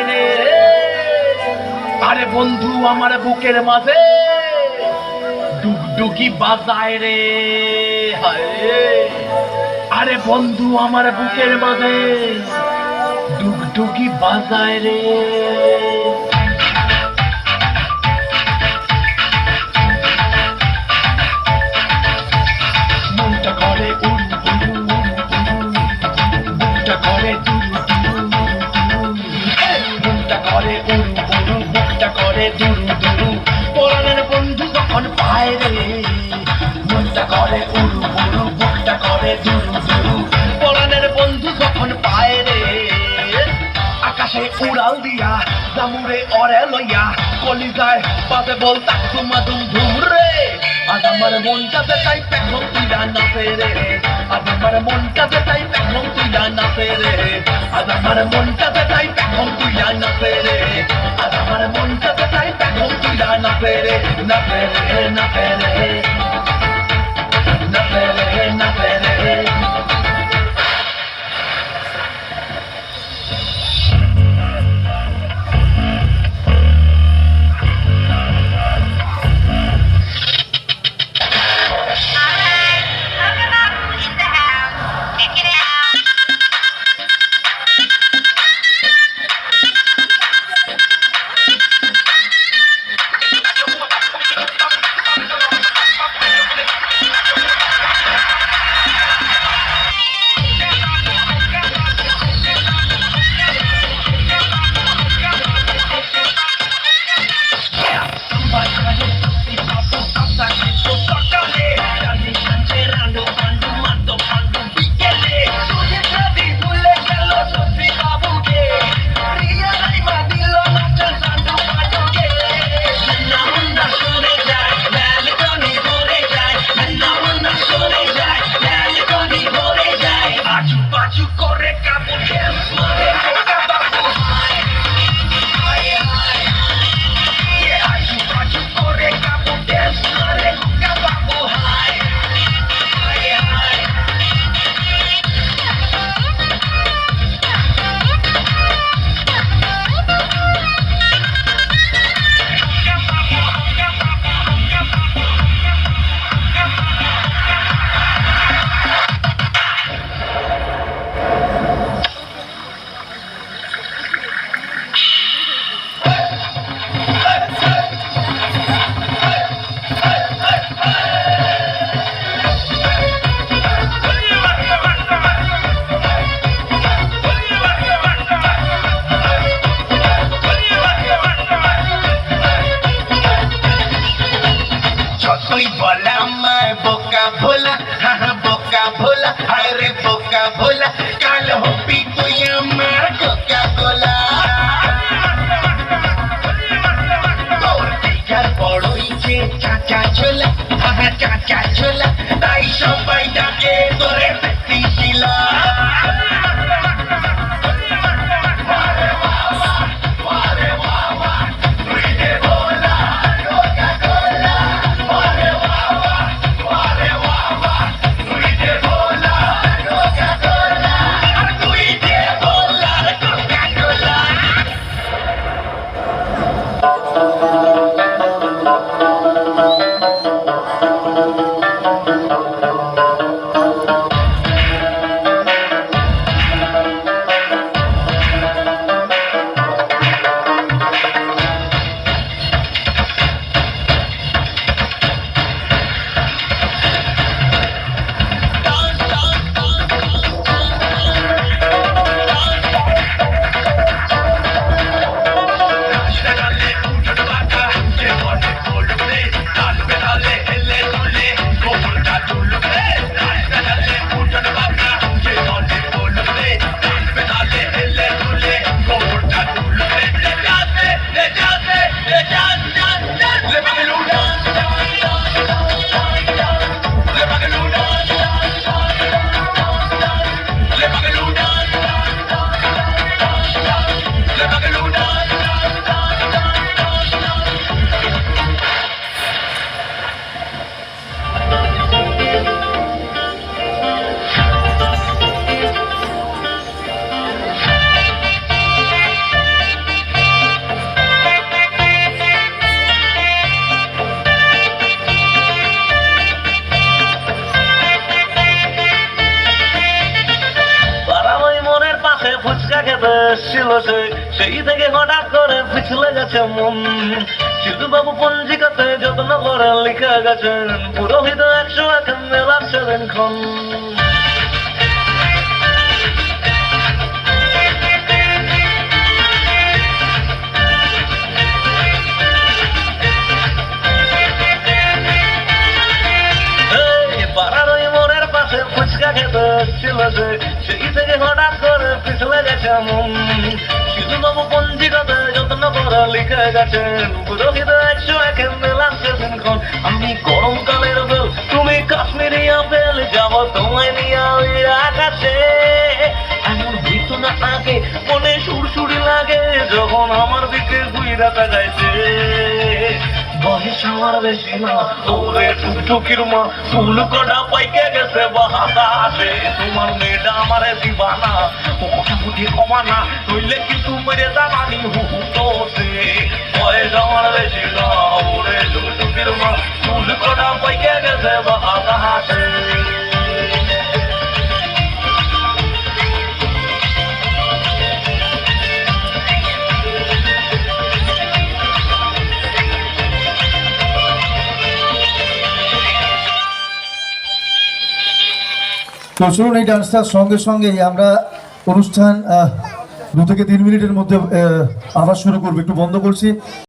বাজায় রে, আরে বন্ধু আমার বুকের মাঝে ডুগডুগি বাজায় রে, আরে বন্ধু আমার বুকের মাঝে ডুগডুগি বাজায় রে। মনটা করে উড়ু উড়ু বুকটা করে দুরু দুরু, মনটা করে উড়ু উড়ু বুকটা করে দুরু দুরু, পরাণের বন্ধু যখন পায় রে, মনটা করে উড়ু উড়ু বুকটা করে দুরু দুরু, পরাণের বন্ধু যখন পায় রে, আকাশে উড়াল দিয়া জামুরে অরে লইয়া কলিজায় বাজে বল তাক ধুমা ধুম ধুম রে, আজ আমার মনটাতে তাই পেখম তুইলা নাচে রে, আজ আমার মনটাতে তাই পেখম তুইলা নাচে রে, আজ আমার মনটাতে তাই পেখম তুইলা নাচে রে, আজ আমার মনটাতে তাই পেখম তুইলা নাচে রে, নাচে রে নাচে রে নাচে রে নাচে রে। যতই বলা আমার বোকা ভোলা, বোকা ভোলা, আরে বোকা ভোলা, কাল হবি তুই আমার কোকা কোলা। তোর দিঘার বড়ই যে চাচা ছোলা, চাচা ছোলা, তাই সবাই ডাকে তোরে পেটি শিলা। ছিল সে, সেই থেকে হঠাৎ করে পিছলে গেছে মন। সিধু বাবু পঞ্জিকাতে যত্ন করে লিখে গেছেন, পুরোহিত 101 মেলার সেদিনক্ষণ। ফুচকা খেতে ছিল সে, সেই থেকে হঠাৎ করে পিছলে গেছে মন। সিধু বাবু পঞ্জিকাতে যত্ন করে লিখে গেছেন, পুরোহিত 101 মেলার সেদিনক্ষণ। আমি গরমকালের বেল, তুমি কাশ্মীরি আপেল, যাব তোমায় নিয়ে ওই আকাশে। এমন হইত না আগে, মনে সুরসুরি লাগে যখন আমার দিকে ঘুইরা তাকাইছে। বয়স আমার বেশি না, ওরে টুকটুকির মা, ফুল কটা পাইকে গেছে বাতাসে। তোমার মেয়েটা আমারে দিবানা, মোটামুটি কমানা, নইলে কিন্তু মেরে দামানি হুটোতে। বয়স আমার বেশি না, ওরে টুকটুকির মা, ফুল কটা পাইকে গেছে বাতাসে। তো চলুন এই ডান্সটার সঙ্গে সঙ্গেই আমরা অনুষ্ঠান 2 থেকে 3 মিনিটের মধ্যে আবার শুরু করবো। একটু বন্ধ করছি।